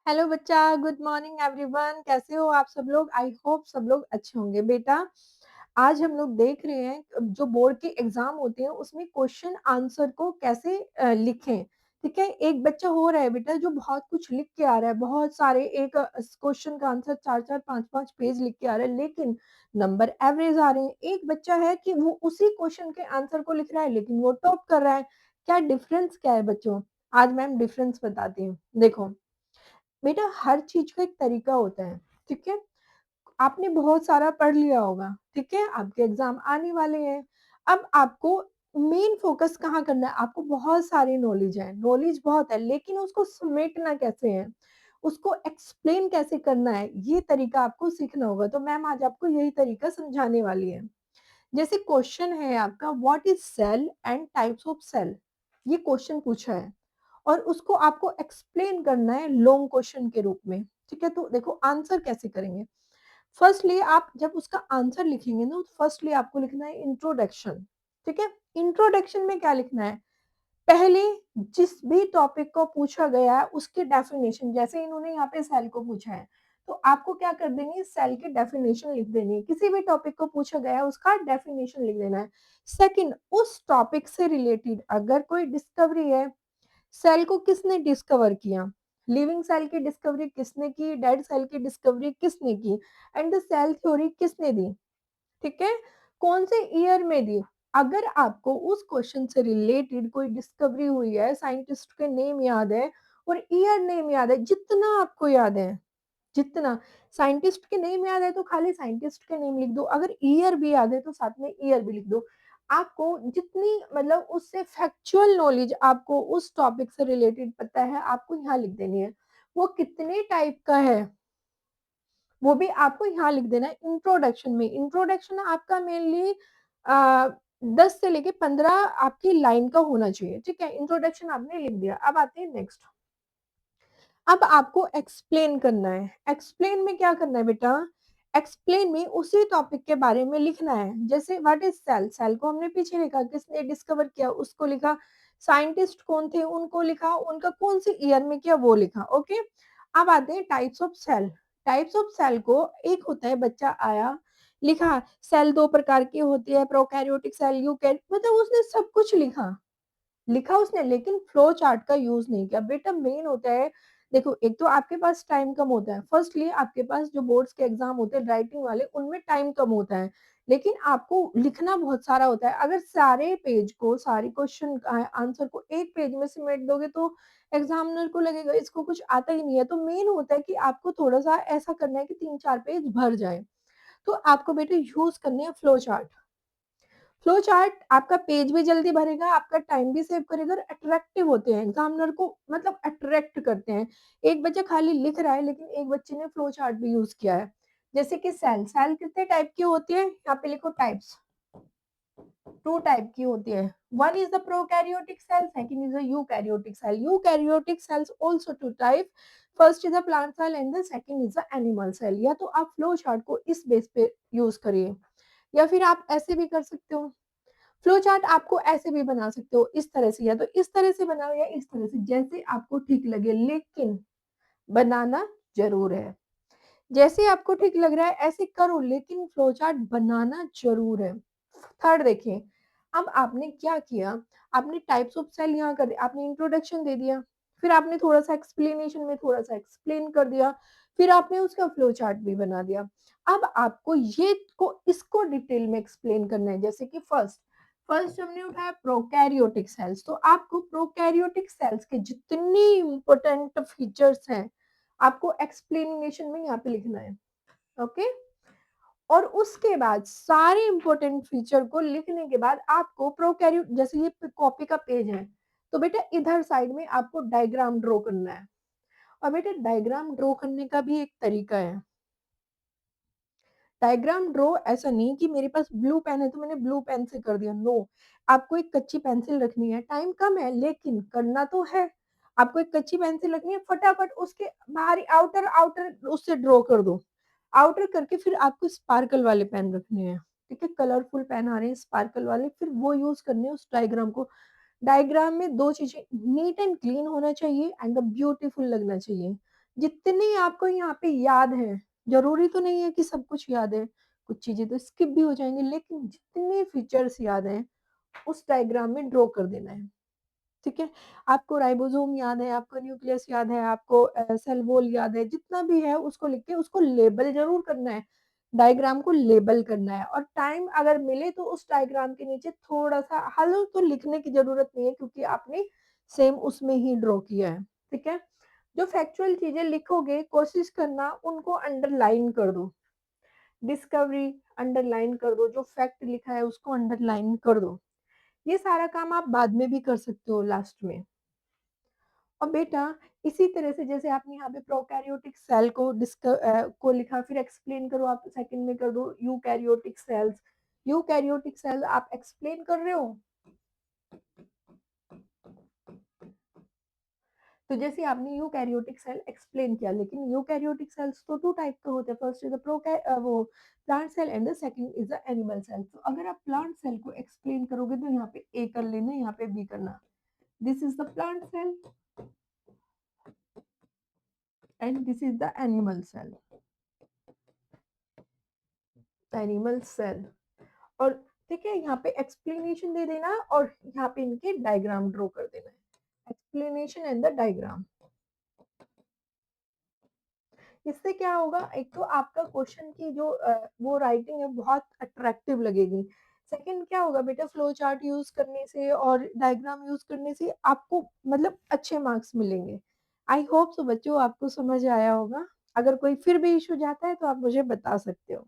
Hello बच्चा, good morning everyone. कैसे हो आप सब लोग? आई होप सब लोग अच्छे होंगे। बेटा, आज हम लोग देख रहे हैं जो बोर्ड के एग्जाम होते हैं उसमें क्वेश्चन आंसर को कैसे लिखें। ठीक है, एक बच्चा हो रहा है बेटा जो बहुत कुछ लिख के आ रहा है, बहुत सारे एक क्वेश्चन का आंसर 4-4 5-5 पेज लिख के आ रहा है, लेकिन नंबर एवरेज आ रहे हैं। एक बच्चा है कि वो उसी क्वेश्चन के आंसर को लिख रहा है लेकिन वो टॉप कर रहा है। क्या डिफरेंस क्या है बच्चों? आज मैम डिफरेंस बताती हूँ। देखो बेटा, हर चीज का एक तरीका होता है। ठीक है, आपने बहुत सारा पढ़ लिया होगा। ठीक है, आपके एग्जाम आने वाले हैं। अब आपको मेन फोकस कहाँ करना है? आपको बहुत सारी नॉलेज है, नॉलेज बहुत है, लेकिन उसको समेटना कैसे है, उसको एक्सप्लेन कैसे करना है, ये तरीका आपको सीखना होगा। तो मैम आज आपको यही तरीका समझाने वाली है। जैसे क्वेश्चन है आपका, what is cell and types of cell, ये क्वेश्चन पूछा है और उसको आपको एक्सप्लेन करना है लॉन्ग क्वेश्चन के रूप में। ठीक है, तो देखो आंसर कैसे करेंगे। फर्स्टली आप जब उसका आंसर लिखेंगे ना, फर्स्टली आपको लिखना है इंट्रोडक्शन। ठीक है, इंट्रोडक्शन में क्या लिखना है? पहले जिस भी टॉपिक को पूछा गया है उसके डेफिनेशन, जैसे इन्होंने यहाँ पे सेल को पूछा है तो आपको क्या कर देंगे, सेल की डेफिनेशन लिख देनी है। किसी भी टॉपिक को पूछा गया है उसका डेफिनेशन लिख देना है। सेकंड, उस टॉपिक से रिलेटेड अगर कोई डिस्कवरी है, सेल को किसने डिस्कवर किया, लिविंग सेल की डिस्कवरी किसने की, डेड सेल की डिस्कवरी किसने की, एंड द सेल थ्योरी किसने दी। ठीक है, कौन से ईयर में दी। अगर आपको उस क्वेश्चन से रिलेटेड कोई डिस्कवरी हुई है, साइंटिस्ट के नेम याद है और ईयर नेम याद है, जितना आपको याद है, जितना साइंटिस्ट के नेम याद है तो खाली साइंटिस्ट के नेम लिख दो, अगर ईयर भी याद है तो साथ में ईयर भी लिख दो। आपको जितनी मतलब उससे फैक्चुअल नॉलेज आपको उस टॉपिक से रिलेटेड पता है आपको यहाँ लिख देनी है। वो कितने टाइप का है वो भी आपको यहाँ लिख देना है इंट्रोडक्शन में। इंट्रोडक्शन आपका मेनली 10 से लेके 15 आपकी लाइन का होना चाहिए। ठीक है, इंट्रोडक्शन आपने लिख दिया। अब आते हैं नेक्स्ट। अब आपको एक्सप्लेन करना है। एक्सप्लेन में क्या करना है बेटा? एक्सप्लेन में उसी टॉपिक के बारे में लिखना है। जैसे व्हाट इज सेल, सेल को हमने पीछे लिखा, किसने डिस्कवर किया उसको लिखा, साइंटिस्ट कौन थे उनको लिखा, उनका कौन से ईयर में किया वो लिखा। ओके, अब आते हैं types of cell. Types of cell को एक होता है, बच्चा आया लिखा सेल दो प्रकार की होती है, प्रोकैरियोटिक सेल, यूकैरियोटिक, मतलब उसने सब कुछ लिखा, लिखा उसने, लेकिन फ्लो चार्ट का यूज नहीं किया। बेटा मेन होता है, देखो एक तो आपके पास टाइम कम होता है। फर्स्टली आपके पास जो बोर्ड्स के एग्जाम होते हैं राइटिंग वाले, उनमें टाइम कम होता है, लेकिन आपको लिखना बहुत सारा होता है। अगर सारे पेज को, सारे क्वेश्चन आंसर को एक पेज में समेट दोगे तो एग्जामिनर को लगेगा इसको कुछ आता ही नहीं है। तो मेन होता है कि आपको थोड़ा सा ऐसा करना है कि 3-4 पेज भर जाए। तो आपको बेटे यूज करने हैं फ्लो चार्ट। फ्लो चार्ट आपका पेज भी जल्दी भरेगा, आपका टाइम भी सेव करेगा और अट्रैक्टिव होते हैं, एग्जामिनर को मतलब अट्रैक्ट करते हैं। एक बच्चा खाली लिख रहा है लेकिन एक बच्चे ने फ्लो चार्ट भी यूज किया है। जैसे कि सेल, सेल कितने टाइप की होती है, यहाँ पे लिखो टाइप्स। 2 टाइप की होती है। One is the prokaryotic cell, second is the eukaryotic cell. Eukaryotic cells also 2 type, first is the plant cell and the second is the animal cell. या तो आप फ्लो चार्ट को इस बेस पे use करिए या फिर आप ऐसे भी कर सकते हो। फ्लो चार्ट आपको ऐसे भी बना सकते हो, इस तरह से, या तो इस तरह से बनाओ या इस तरह से, जैसे आपको ठीक लगे, लेकिन बनाना जरूर है। जैसे आपको ठीक लग रहा है ऐसे करो, लेकिन फ्लो चार्ट बनाना जरूर है। थर्ड देखिए, अब आपने क्या किया, आपने टाइप्स ऑफ सेल यहाँ कर दिया, आपने इंट्रोडक्शन दे दिया, फिर आपने थोड़ा सा एक्सप्लेनेशन में थोड़ा सा एक्सप्लेन कर दिया, फिर आपने उसका फ्लो चार्ट भी बना दिया। अब आपको ये को इसको डिटेल में एक्सप्लेन करना है। जैसे कि फर्स्ट फर्स्ट हमने उठाया प्रोकैरियोटिक सेल्स, तो आपको प्रोकैरियोटिक सेल्स के जितने इंपॉर्टेंट फीचर्स हैं आपको एक्सप्लेनेशन में यहाँ पे लिखना है। ओके, और उसके बाद सारे इंपॉर्टेंट फीचर को लिखने के बाद आपको प्रोकैरियोट, जैसे ये कॉपी का पेज है तो बेटा इधर साइड में आपको डायग्राम ड्रॉ करना है। और बेटा डायग्राम ड्रॉ करने का भी एक तरीका है। डायग्राम ड्रॉ ऐसा नहीं कि मेरे पास ब्लू पेन है तो मैंने ब्लू पेन से कर दिया, नो। आपको एक कच्ची पेंसिल रखनी है, टाइम कम है लेकिन करना तो है। आपको एक कच्ची पेंसिल रखनी है, फटाफट उसके बाहरी आउटर आउटर उससे ड्रॉ कर दो। आउटर करके फिर आपको स्पार्कल वाले पेन रखने हैं। ठीक है, कलरफुल पेन आ रहे हैं स्पार्कल वाले, फिर वो यूज करने हैं उस डायग्राम को। डायग्राम में दो चीजें, नीट एंड क्लीन होना चाहिए एंड ब्यूटीफुल लगना चाहिए। जितनी आपको यहाँ पे याद है, ज़रूरी तो नहीं है कि सब कुछ याद है, कुछ चीज़ें तो स्किप भी हो जाएँगी, लेकिन जितने फीचर्स याद हैं, उस डायग्राम में ड्रॉ कर देना है। ठीक है? आपको राइबोसोम याद है, आपको न्यूक्लियस याद है, आपको सेल वॉल याद है, जितना भी है उसको लिख के उसको लेबल ज़रूर करना है। डायग्राम को लेबल करना है और टाइम अगर मिले तो उस डायग्राम के नीचे थोड़ा-सा हल तो लिखने की ज़रूरत नहीं है क्योंकि आपने सेम उसमें ही ड्रॉ किया है। ठीक है? जो फैक्चुअल चीज़ें लिखोगे कोशिश करना उनको अंडरलाइन कर दो। डिस्कवरी अंडरलाइन कर दो, जो फैक्ट लिखा है उसको अंडरलाइन कर दो। ये सारा काम आप बाद में भी कर सकते हो लास्ट में। और बेटा इसी तरह से जैसे आपने यहाँ पे प्रोकैरियोटिक सेल को को लिखा फिर एक्सप्लेन करो आप सेकंड में कर दो यूकैरियोटिक सेल्स। यूकैरियोटिक सेल आप एक्सप्लेन कर रहे हो, तो जैसे आपने यूकैरियोटिक सेल एक्सप्लेन किया लेकिन यूकैरियोटिक सेल्स तो 2 टाइप के होते हैं। फर्स्ट इज़ द वो plant cell and the second is the animal cell. तो अगर आप प्लांट सेल को एक्सप्लेन करोगे तो यहाँ पे ए कर लेना, यहाँ पे बी करना। This is the plant cell and this is the animal cell. Animal cell और ठीक है यहाँ पे एक्सप्लेनेशन दे देना और यहाँ पे इनके डायग्राम ड्रॉ कर देना है। Explanation and the diagram. इससे क्या होगा, एक तो आपका क्वेश्चन की जो वो राइटिंग है बहुत अट्रैक्टिव लगेगी। सेकंड क्या होगा बेटा, फ्लो चार्ट यूज करने से और डायग्राम यूज करने से आपको मतलब अच्छे मार्क्स मिलेंगे। आई होप सो बच्चों आपको समझ आया होगा। अगर कोई फिर भी इशू जाता है तो आप मुझे बता सकते हो।